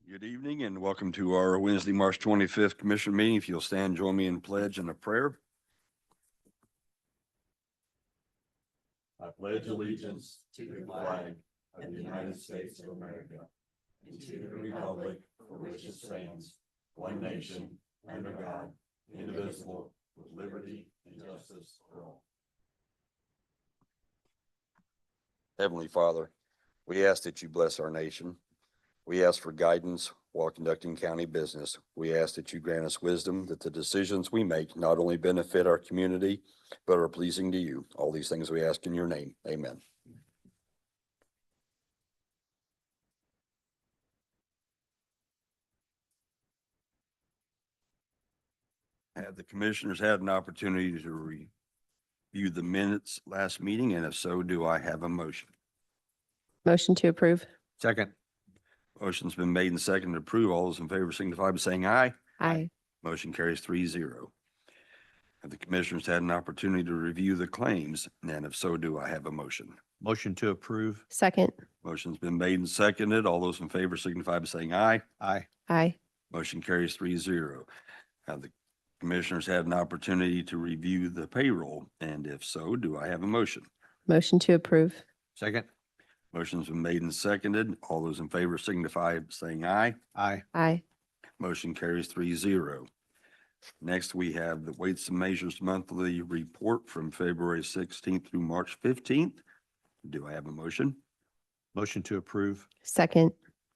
Good evening and welcome to our Wednesday, March 25th Commission meeting. If you'll stand, join me in pledge and a prayer. I pledge allegiance to the flag of the United States of America and to the republic for which it stands, one nation, under God, indivisible, with liberty and justice for all. Heavenly Father, we ask that you bless our nation. We ask for guidance while conducting county business. We ask that you grant us wisdom that the decisions we make not only benefit our community, but are pleasing to you. All these things we ask in your name. Amen. Have the commissioners had an opportunity to review the minutes last meeting? And if so, do I have a motion? Motion to approve. Second. Motion's been made and seconded to approve. All those in favor signify by saying aye. Aye. Motion carries 3-0. Have the commissioners had an opportunity to review the claims? And if so, do I have a motion? Motion to approve. Second. Motion's been made and seconded. All those in favor signify by saying aye. Aye. Aye. Motion carries 3-0. Have the commissioners had an opportunity to review the payroll? And if so, do I have a motion? Motion to approve. Second. Motion's been made and seconded. All those in favor signify by saying aye. Aye. Aye. Motion carries 3-0. Next, we have the Weights and Measures Monthly Report from February 16th through March 15th. Do I have a motion? Motion to approve. Second.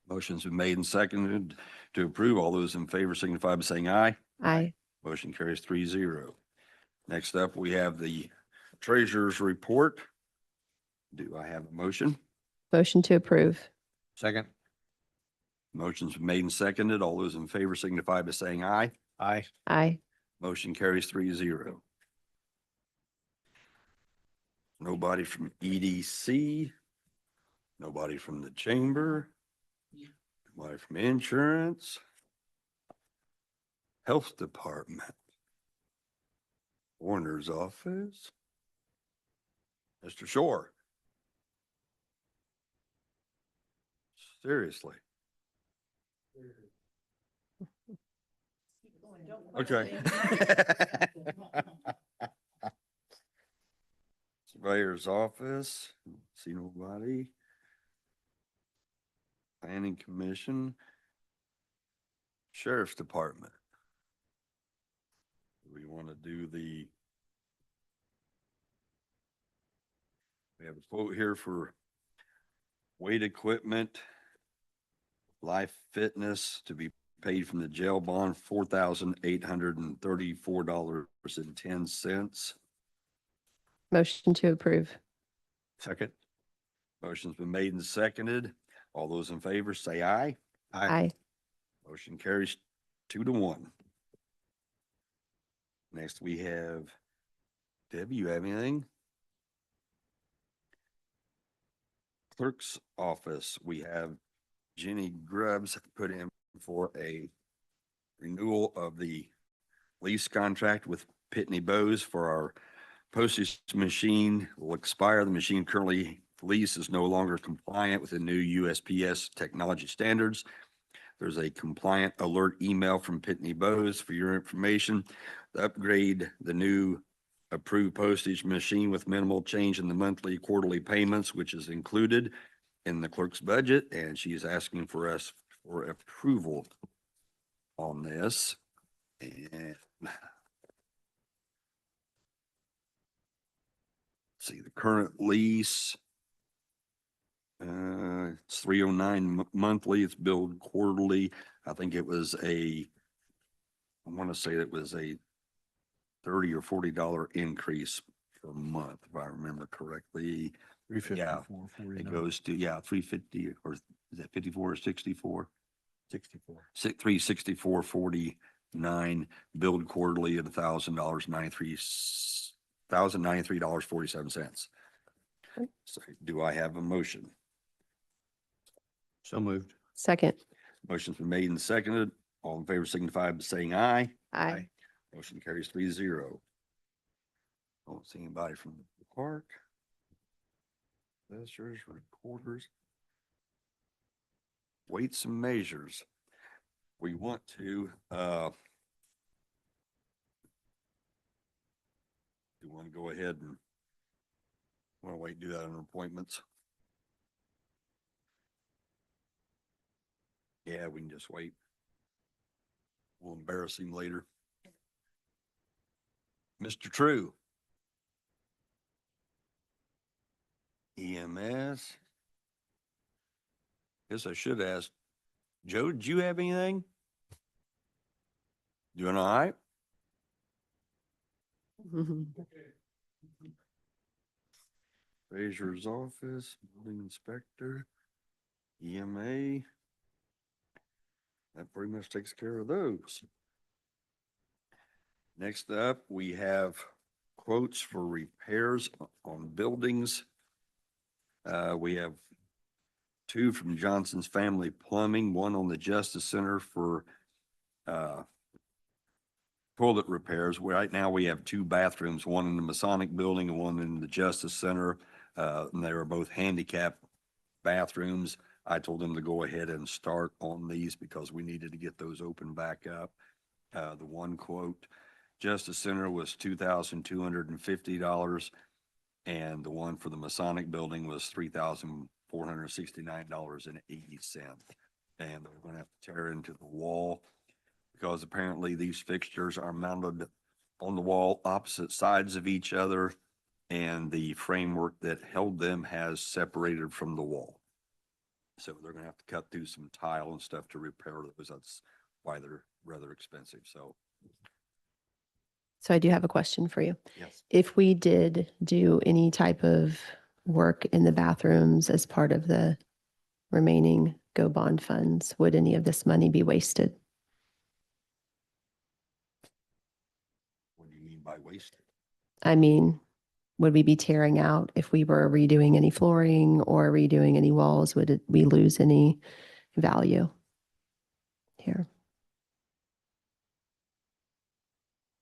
Motion's been made and seconded to approve. All those in favor signify by saying aye. Aye. Motion carries 3-0. Next up, we have the Treasurer's Report. Do I have a motion? Motion to approve. Second. Motion's been made and seconded. All those in favor signify by saying aye. Aye. Aye. Motion carries 3-0. Nobody from EDC, nobody from the chamber, nobody from insurance, health department, Warner's office, Mr. Shore. Seriously. Okay. Surveyor's office, see nobody. Planning Commission. Sheriff's Department. We want to do we have a quote here for weight equipment, life fitness to be paid from the jail bond, $4,834.10. Motion to approve. Second. Motion's been made and seconded. All those in favor say aye. Aye. Motion carries 2-1. Next, we have Debbie, you have anything? Clerk's office, we have Jenny Grubbs put in for a renewal of the lease contract with Pitney Bowes for our postage machine. Will expire. The machine currently leased is no longer compliant with the new USPS technology standards. There's a compliant alert email from Pitney Bowes for your information. To upgrade the new approved postage machine with minimal change in the monthly, quarterly payments, which is included in the clerk's budget, and she's asking for us for approval on this. And see, the current lease, it's $309 monthly. It's billed quarterly. I think it was I want to say it was a $30 or $40 increase per month, if I remember correctly. 354. It goes to, 350, or is that 54 or 64? 64. 364.49, billed quarterly at $1,093.47. So do I have a motion? So moved. Second. Motion's been made and seconded. All in favor signify by saying aye. Aye. Motion carries 3-0. Don't see anybody from the park. Assessors, recorders. Weights and measures. We want to, do you want to go ahead and want to wait, and do that on appointments? Yeah, we can just wait. We'll embarrass him later. Mr. True. EMS. Guess I should ask, Joe, did you have anything? Doing all right? Treasurer's office, building inspector, EMA. That pretty much takes care of those. Next up, we have quotes for repairs on buildings. We have two from Johnson's Family Plumbing, one on the Justice Center for toilet repairs. Right now, we have two bathrooms, one in the Masonic Building and one in the Justice Center. And they were both handicap bathrooms. I told them to go ahead and start on these because we needed to get those open back up. The one quote, Justice Center was $2,250, and the one for the Masonic Building was $3,469.80. And we're gonna have to tear into the wall because apparently these fixtures are mounted on the wall opposite sides of each other, and the framework that held them has separated from the wall. So they're gonna have to cut through some tile and stuff to repair those. That's why they're rather expensive. So, So I do have a question for you. yes. If we did do any type of work in the bathrooms as part of the remaining Go Bond funds, would any of this money be wasted? What do you mean by wasted? I mean, would we be tearing out if we were redoing any flooring or redoing any walls? Would we lose any value here?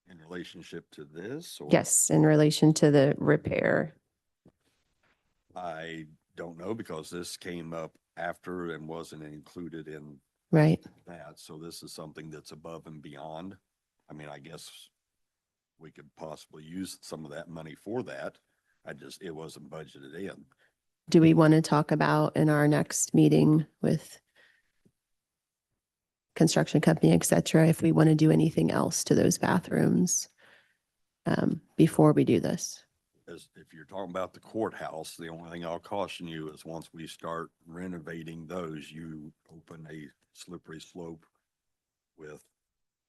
In relationship to this? Or Yes, in relation to the repair. I don't know because this came up after and wasn't included in Right. that. So this is something that's above and beyond. I mean, I guess we could possibly use some of that money for that. It wasn't budgeted in. Do we want to talk about in our next meeting with construction company, et cetera, if we want to do anything else to those bathrooms before we do this? As if you're talking about the courthouse, the only thing I'll caution you is once we start renovating those, you open a slippery slope with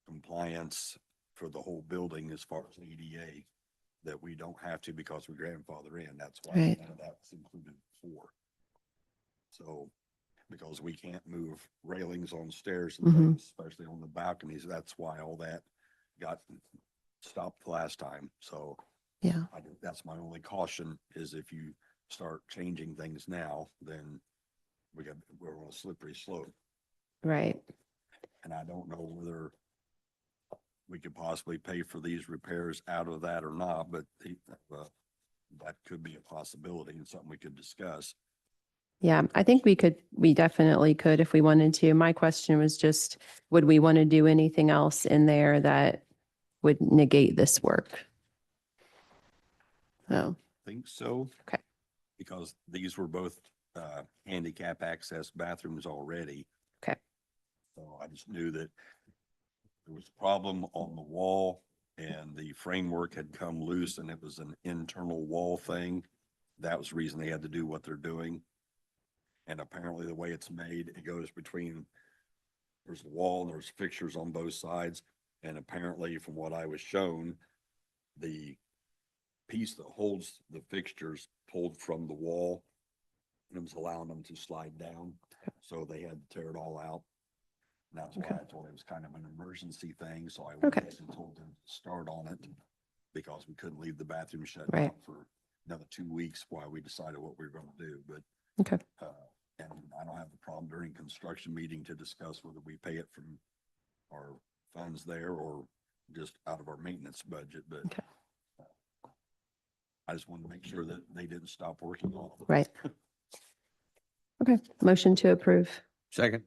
compliance for the whole building as far as ADA that we don't have to because we grandfather in. That's why Right. none of that's included before. So, because we can't move railings on stairs and Mhm. things, especially on the balconies, that's why all that got stopped last time. So Yeah. I think that's my only caution is if you start changing things now, then we're on a slippery slope. Right. And I don't know whether we could possibly pay for these repairs out of that or not, but that could be a possibility and something we could discuss. Yeah, I think we definitely could if we wanted to. My question was just, would we want to do anything else in there that would negate this work? Oh, Think so. Okay. Because these were both handicap access bathrooms already. okay. So I just knew that there was a problem on the wall and the framework had come loose and it was an internal wall thing. That was the reason they had to do what they're doing. And apparently the way it's made, it goes between, there's a wall and there's fixtures on both sides. And apparently from what I was shown, the piece that holds the fixtures pulled from the wall and it was allowing them to slide down. So they had to tear it all out. And that's why Okay. I told it was kind of an emergency thing. So I went Okay. ahead and told them to start on it because we couldn't leave the bathroom shut Right. down for another 2 weeks while we decided what we were gonna do, but. Okay. And I don't have a problem during construction meeting to discuss whether we pay it from our funds there or just out of our maintenance budget, but. Okay. I just wanted to make sure that they didn't stop working on it. Right. Okay, motion to approve. Second.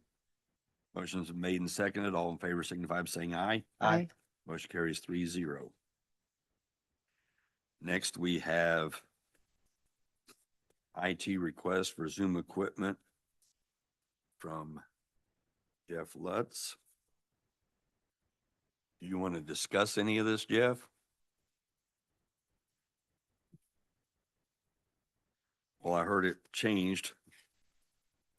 Motion's been made and seconded. All in favor signify by saying aye. Aye. Motion carries 3-0. Next, we have IT request for Zoom equipment from Jeff Lutz. Do you want to discuss any of this, Jeff? Well, I heard it changed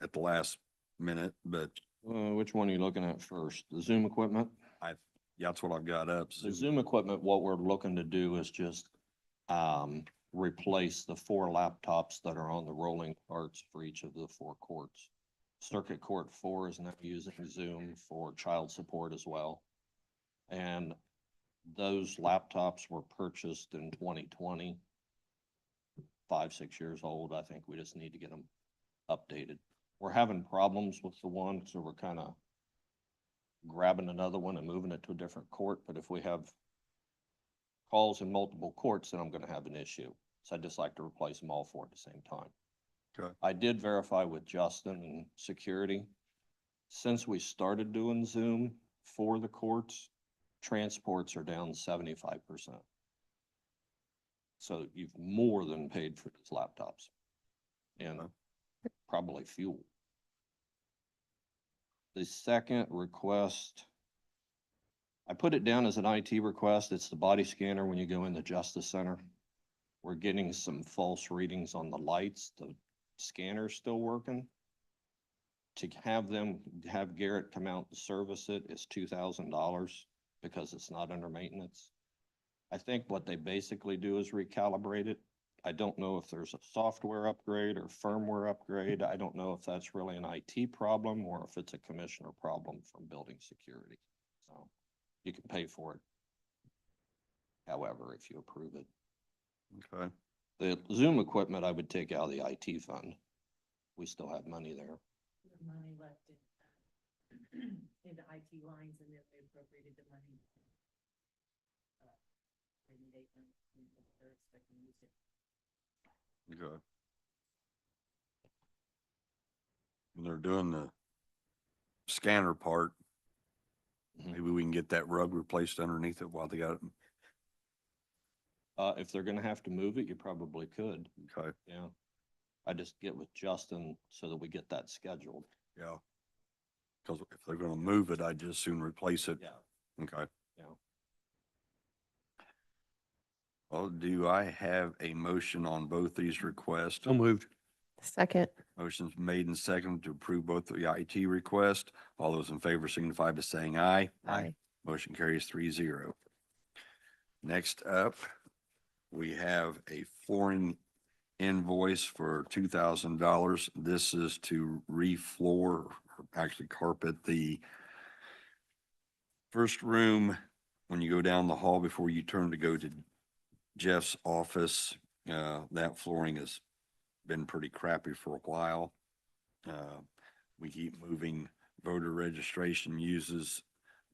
at the last minute, but Which one are you looking at first? The Zoom equipment? yeah, that's what I've got up. The Zoom equipment, what we're looking to do is just replace the 4 laptops that are on the rolling carts for each of the 4 courts. Circuit Court 4 is now using Zoom for child support as well. And those laptops were purchased in 2020. 5-6 years old. I think we just need to get them updated. We're having problems with the one, so we're kind of grabbing another one and moving it to a different court. But if we have calls in multiple courts, then I'm going to have an issue. So I'd just like to replace them all 4 at the same time. Okay. I did verify with Justin and security. Since we started doing Zoom for the courts, transports are down 75%. So you've more than paid for these laptops and probably fuel. The second request, I put it down as an IT request. It's the body scanner when you go in the Justice Center. We're getting some false readings on the lights. The scanner's still working. To have Garrett come out and service it is $2,000 because it's not under maintenance. I think what they basically do is recalibrate it. I don't know if there's a software upgrade or firmware upgrade. I don't know if that's really an IT problem or if it's a commissioner problem from building security. So you can pay for it. However, if you approve it. Okay. The Zoom equipment, I would take out of the IT fund. We still have money there. The money left in the IT lines, and then they appropriated the money. Maybe they're expecting to use it. Okay. When they're doing the scanner part, Mhm. maybe we can get that rug replaced underneath it while they got it. If they're gonna have to move it, you probably could, Okay, yeah. I just get with Justin so that we get that scheduled. yeah. Because if they're gonna move it, I'd just soon replace it. Yeah. Okay. Yeah. Well, do I have a motion on both these requests? So moved. Second. Motion's made and seconded to approve both the IT request. All those in favor signify by saying aye. Aye. Motion carries 3-0. Next up, we have a flooring invoice for $2,000. This is to refloor, or actually carpet the first room when you go down the hall before you turn to go to Jeff's office. That flooring has been pretty crappy for a while. We keep moving. Voter registration uses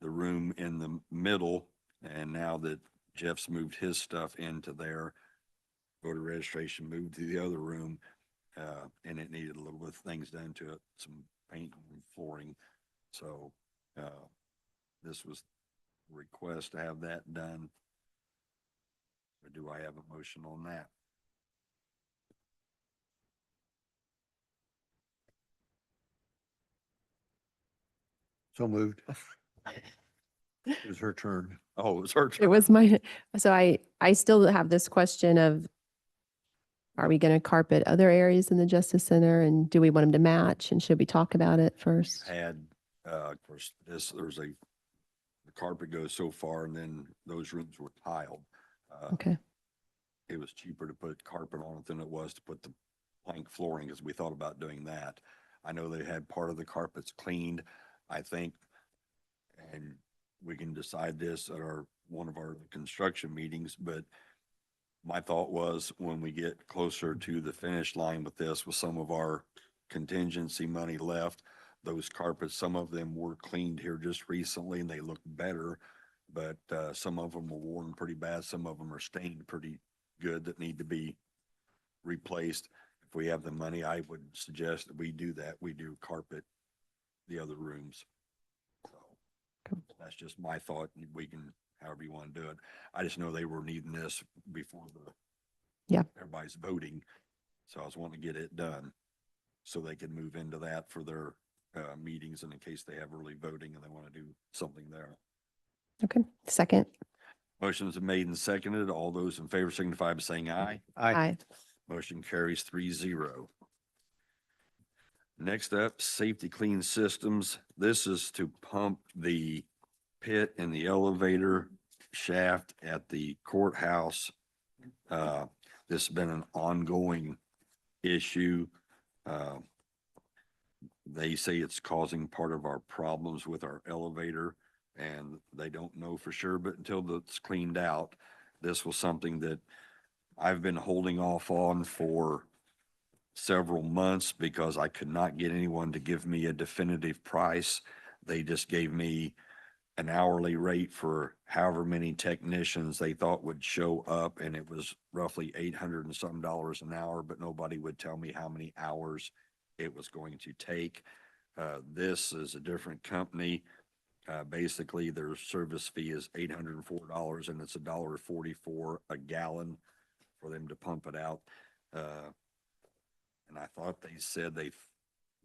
the room in the middle, and now that Jeff's moved his stuff into there, voter registration moved to the other room, and it needed a little bit of things done to it, some paint and flooring. So, this was a request to have that done. Or do I have a motion on that? So moved. It was her turn. Oh, it was her It turn. was my, so I still have this question of, are we going to carpet other areas in the Justice Center and do we want them to match and should we talk about it first? Had, of course, the carpet goes so far and then those rooms were tiled. Okay, It was cheaper to put carpet on it than it was to put the plank flooring, because we thought about doing that. I know they had part of the carpets cleaned, I think, and we can decide this at one of our construction meetings, but my thought was when we get closer to the finish line with this, with some of our contingency money left, those carpets, some of them were cleaned here just recently and they look better. But, some of them were worn pretty bad. Some of them are stained pretty good that need to be replaced. If we have the money, I would suggest that we do that. We do carpet the other rooms. So that's just my thought. We can, however you want to do it. I just know they were needing this before everybody's voting. So I was wanting to get it done so they can move into that for their meetings and in case they have early voting and they want to do something there. Okay, second. Motion's been made and seconded. All those in favor signify by saying aye. Aye. Motion carries 3-0. Next up, Safety Clean Systems. This is to pump the pit and the elevator shaft at the courthouse. This has been an ongoing issue. They say it's causing part of our problems with our elevator, and they don't know for sure, but until it's cleaned out, this was something that I've been holding off on for several months because I could not get anyone to give me a definitive price. They just gave me an hourly rate for however many technicians they thought would show up, and it was roughly $800 and some an hour, but nobody would tell me how many hours it was going to take. This is a different company. Basically, their service fee is $804, and it's $1.44 a gallon for them to pump it out. And I thought they said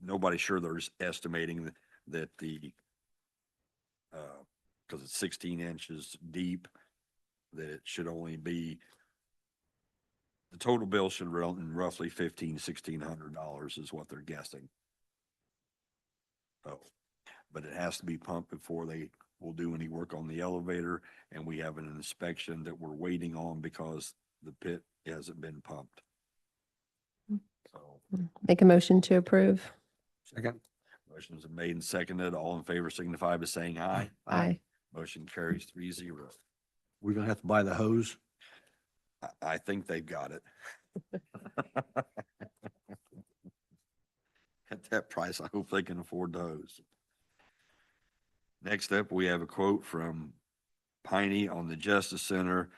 nobody's sure there's estimating that the, because it's 16 inches deep, that it should only be, the total bill should run roughly $1,600 is what they're guessing. So, but it has to be pumped before they will do any work on the elevator, and we have an inspection that we're waiting on because the pit hasn't been pumped. So, Make a motion to approve. Second. motions are made and seconded. All in favor signify by saying aye. Aye. Motion carries 3-0. We're gonna have to buy the hose. I think they've got it. At that price, I hope they can afford those. Next up, we have a quote from Piney on the Justice Center.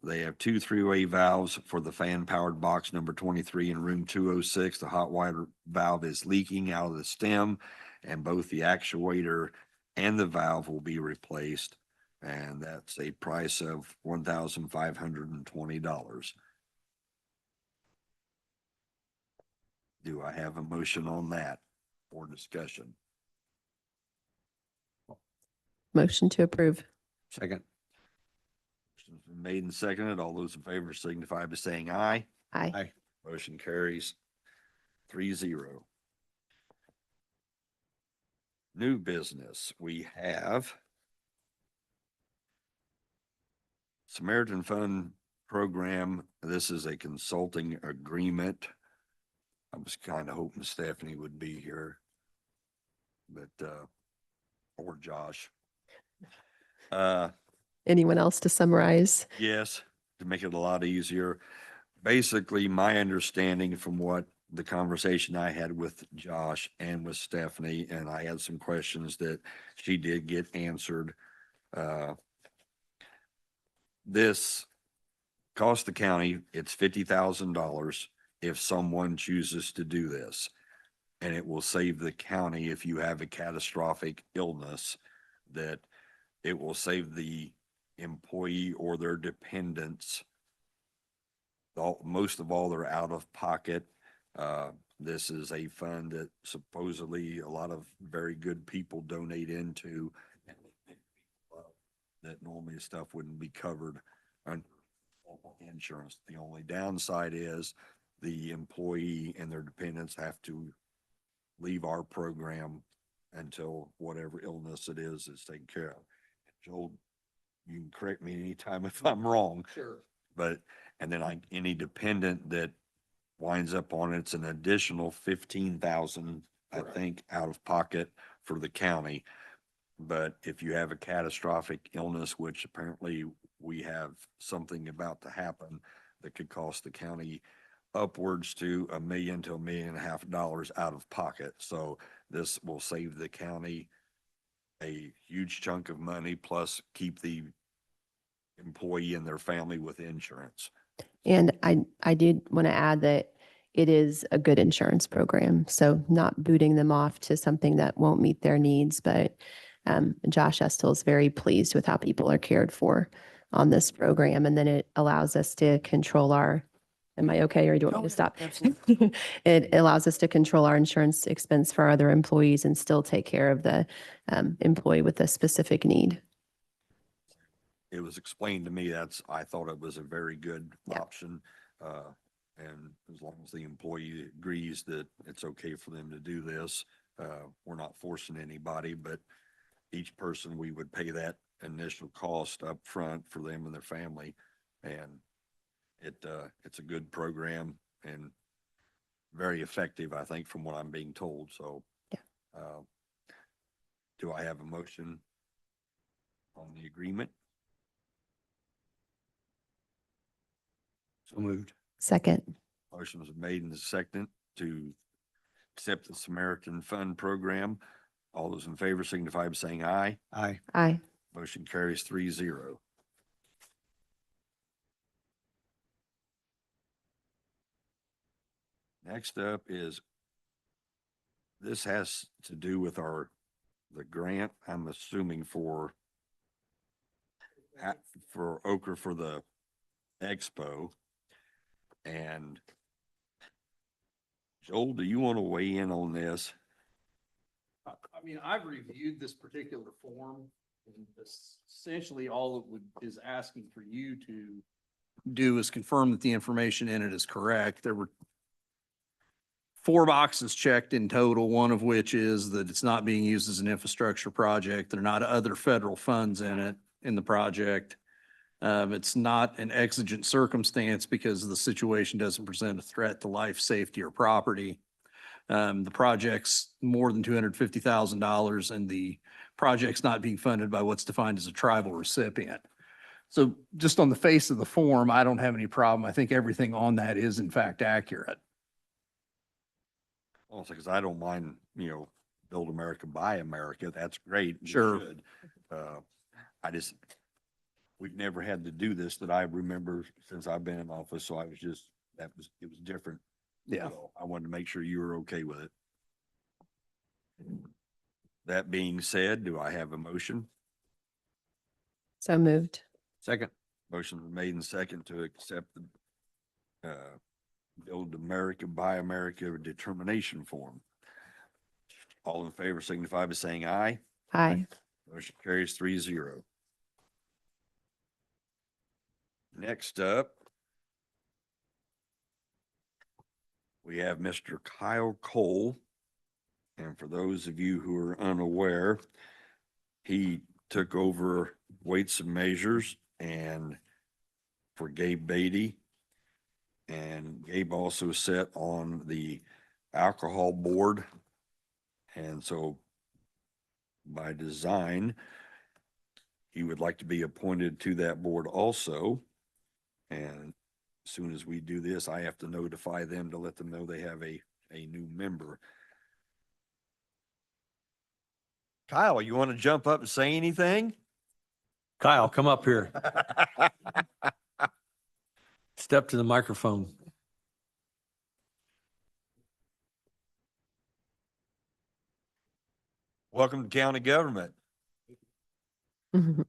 They have 2 3-way valves for the fan-powered box number 23 in room 206. The hot water valve is leaking out of the stem, and both the actuator and the valve will be replaced. And that's a price of $1,520. Do I have a motion on that for discussion? Motion to approve. Second. Motion's been made and seconded. All those in favor signify by saying aye. Aye. Aye. Motion carries 3-0. New business, we have Samaritan Fund Program. This is a consulting agreement. I was kind of hoping Stephanie would be here, but, or Josh. Anyone else to summarize? Yes, to make it a lot easier. Basically, my understanding from what the conversation I had with Josh and with Stephanie, and I had some questions that she did get answered. This cost the county, it's $50,000 if someone chooses to do this. And it will save the county if you have a catastrophic illness, that it will save the employee or their dependents. Most of all, they're out of pocket. This is a fund that supposedly a lot of very good people donate into, and that normally stuff wouldn't be covered under insurance. The only downside is the employee and their dependents have to leave our program until whatever illness it is taken care of. Joel, you can correct me anytime if I'm wrong. Sure. But, and then any dependent that winds up on it's an additional 15,000, I Correct. think, out of pocket for the county. But if you have a catastrophic illness, which apparently we have something about to happen that could cost the county upwards to $1 million to $1.5 million out of pocket. So this will save the county a huge chunk of money, plus keep the employee and their family with insurance. And I did want to add that it is a good insurance program. So not booting them off to something that won't meet their needs, but Josh Estel is very pleased with how people are cared for on this program. And then it allows us to control am I okay, or do you want me to stop? It allows us to control our insurance expense for our other employees and still take care of the employee with a specific need. It was explained to me, I thought it was a very good Yeah. option. And as long as the employee agrees that it's okay for them to do this, we're not forcing anybody, but each person, we would pay that initial cost up front for them and their family. And it's a good program and very effective, I think, from what I'm being told. So, do I have a motion on the agreement? So moved. Second. Motion was made and second to accept the Samaritan Fund Program. All those in favor signify by saying aye. Aye. Aye. Motion carries 3-0. Next up is, this has to do with the grant, I'm assuming for Ochre for the expo. And Joel, do you want to weigh in on this? I mean, I've reviewed this particular form, and essentially all is asking for you to do is confirm that the information in it is correct. There were 4 boxes checked in total, one of which is that it's not being used as an infrastructure project. There are not other federal funds in the project. It's not an exigent circumstance because the situation doesn't present a threat to life, safety, or property. The project's more than $250,000, and the project's not being funded by what's defined as a tribal recipient. So just on the face of the form, I don't have any problem. I think everything on that is in fact accurate. Also, because I don't mind, Build America, Buy America. That's great. We Sure. should. We've never had to do this that I remember since I've been in office. So it was different. Yeah. So I wanted to make sure you were okay with it. That being said, do I have a motion? So moved. Second. Motion was made and second to accept the Build America, Buy America determination form. All in favor signify by saying aye. Aye. Motion carries 3-0. Next up, we have Mr. Kyle Cole. And for those of you who are unaware, he took over Weights and Measures and for Gabe Beatty. And Gabe also sat on the alcohol board. And so by design, he would like to be appointed to that board also. And as soon as we do this, I have to notify them to let them know they have a new member. Kyle, you want to jump up and say anything? Kyle, come up here. Step to the microphone. Welcome to county government. And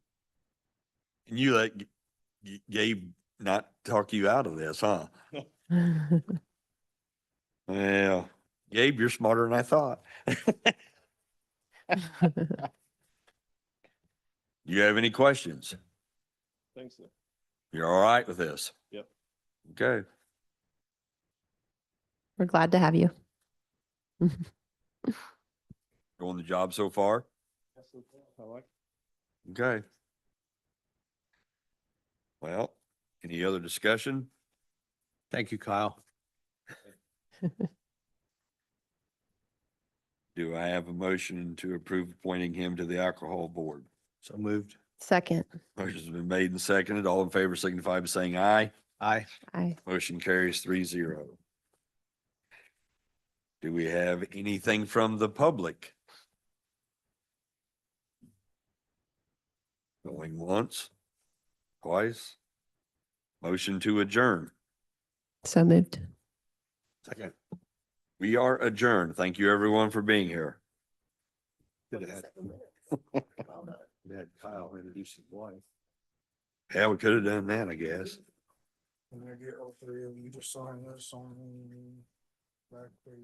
you let Gabe not talk you out of this, huh? Well, Gabe, you're smarter than I thought. You have any questions? Thanks. You're all right with this? Yep. Okay. We're glad to have you. Doing the job so far? Okay. Well, any other discussion? Thank you, Kyle. Do I have a motion to approve appointing him to the alcohol board? So moved. Second. Motion's been made and seconded. All in favor signify by saying aye. Aye. Aye. Motion carries 3-0. Do we have anything from the public? Going once, twice. Motion to adjourn. So moved. Second. We are adjourned. Thank you, everyone, for being here. We had Kyle introduce his wife. Yeah, we could have done that, I guess. And I get all three of you to sign this on back there.